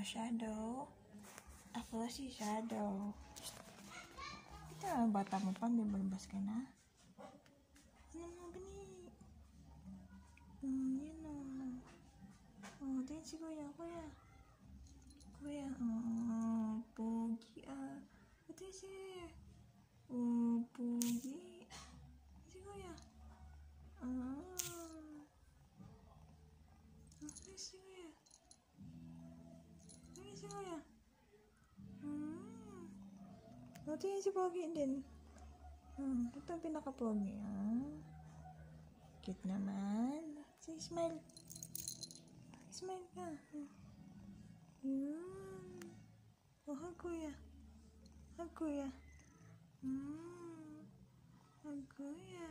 Shadow. Ako si Shadow. Kita bata mo pa, may balbas ka na. Ano mo gani? Yan o. Tingin si kuya. Kuya, pogi tingin si kuya. Pogi. Si kuya. Si kuya. Si kuya. Tingin si pogi din. Ito ang pinaka-pogi. Cute naman. Sige, smile. Smile ka. Hug kuya. Hug kuya. Hug kuya.